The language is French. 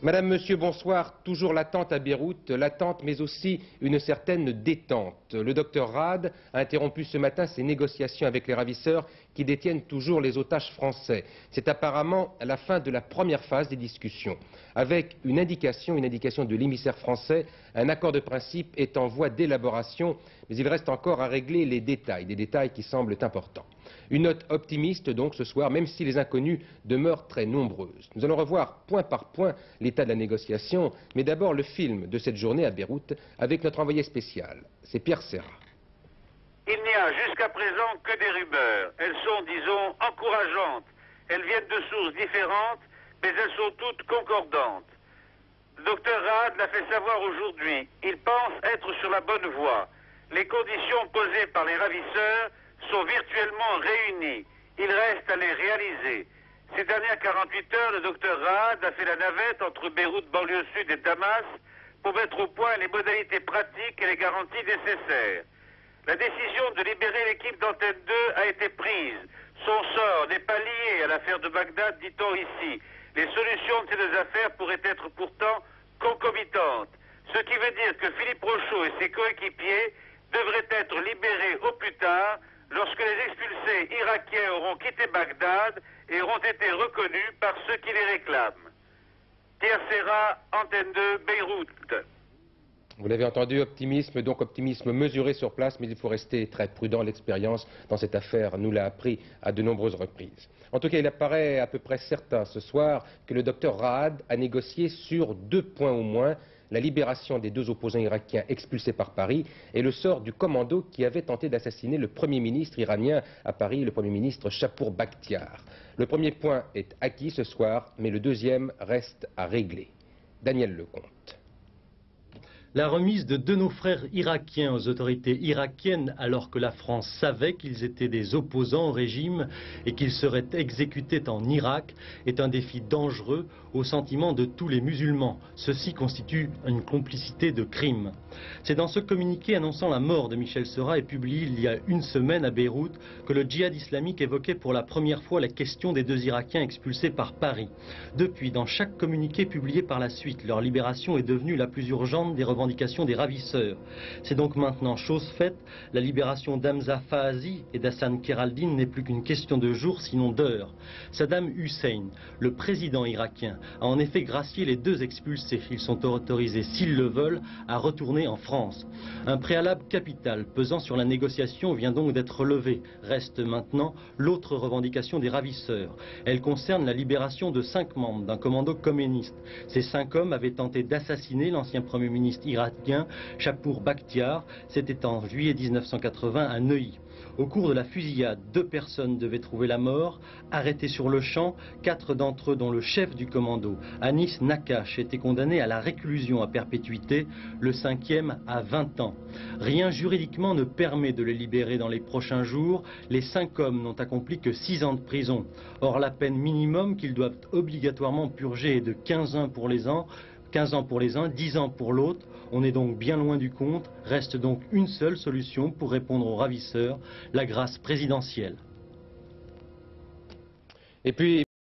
Madame, Monsieur, bonsoir. Toujours l'attente à Beyrouth, l'attente mais aussi une certaine détente. Le docteur Raad a interrompu ce matin ses négociations avec les ravisseurs qui détiennent toujours les otages français. C'est apparemment la fin de la première phase des discussions. Avec une indication de l'émissaire français, un accord de principe est en voie d'élaboration, mais il reste encore à régler les détails, des détails qui semblent importants. Une note optimiste donc ce soir, même si les inconnues demeurent très nombreuses. Nous allons revoir point par point l'état de la négociation, mais d'abord le film de cette journée à Beyrouth avec notre envoyé spécial. C'est Pierre Serra. Il n'y a jusqu'à présent que des rumeurs. Elles sont, disons, encourageantes. Elles viennent de sources différentes, mais elles sont toutes concordantes. Le docteur Raad l'a fait savoir aujourd'hui. Il pense être sur la bonne voie. Les conditions posées par les ravisseurs sont virtuellement réunies. Il reste à les réaliser. Ces dernières 48 heures, le docteur Raad a fait la navette entre Beyrouth, banlieue sud et Damas pour mettre au point les modalités pratiques et les garanties nécessaires. La décision de libérer l'équipe d'Antenne 2 a été prise. Son sort n'est pas lié à l'affaire de Bagdad, dit-on ici. Les solutions de ces deux affaires pourraient être pourtant concomitantes. Ce qui veut dire que Philippe Rochaud et ses coéquipiers devraient être libérés au plus tard lorsque les expulsés irakiens auront quitté Bagdad et auront été reconnus par ceux qui les réclament. Pierre Serra, Antenne 2, Beyrouth. Vous l'avez entendu, optimisme, donc optimisme mesuré sur place, mais il faut rester très prudent. L'expérience dans cette affaire nous l'a appris à de nombreuses reprises. En tout cas, il apparaît à peu près certain ce soir que le docteur Raad a négocié sur 2 points au moins: la libération des 2 opposants irakiens expulsés par Paris et le sort du commando qui avait tenté d'assassiner le Premier ministre iranien à Paris, le Premier ministre Chapour Bakhtiar. Le premier point est acquis ce soir, mais le deuxième reste à régler. Daniel Lecomte. La remise de 2 de nos frères irakiens aux autorités irakiennes, alors que la France savait qu'ils étaient des opposants au régime et qu'ils seraient exécutés en Irak, est un défi dangereux au sentiment de tous les musulmans. Ceci constitue une complicité de crime. C'est dans ce communiqué annonçant la mort de Michel Serra et publié il y a une semaine à Beyrouth que le djihad islamique évoquait pour la première fois la question des 2 Irakiens expulsés par Paris. Depuis, dans chaque communiqué publié par la suite, leur libération est devenue la plus urgente des revendications des ravisseurs. C'est donc maintenant chose faite. La libération d'Hamza Fahazi et d'Hassan Kheraldine n'est plus qu'une question de jours, sinon d'heures. Saddam Hussein, le président irakien, a en effet gracié les 2 expulsés. Ils sont autorisés, s'ils le veulent, à retourner en France. Un préalable capital pesant sur la négociation vient donc d'être levé. Reste maintenant l'autre revendication des ravisseurs. Elle concerne la libération de 5 membres d'un commando communiste. Ces 5 hommes avaient tenté d'assassiner l'ancien Premier ministre irakien Chapour Bakhtiar. C'était en juillet 1980 à Neuilly. Au cours de la fusillade, 2 personnes devaient trouver la mort. Arrêtés sur le champ, 4 d'entre eux, dont le chef du commando, Anis Nakache, était condamné à la réclusion à perpétuité, le 5e à 20 ans. Rien juridiquement ne permet de les libérer dans les prochains jours. Les 5 hommes n'ont accompli que 6 ans de prison. Or, la peine minimum qu'ils doivent obligatoirement purger est de 15 ans pour les uns, 10 ans pour l'autre. On est donc bien loin du compte. Reste donc une seule solution pour répondre aux ravisseurs, la grâce présidentielle. Et puis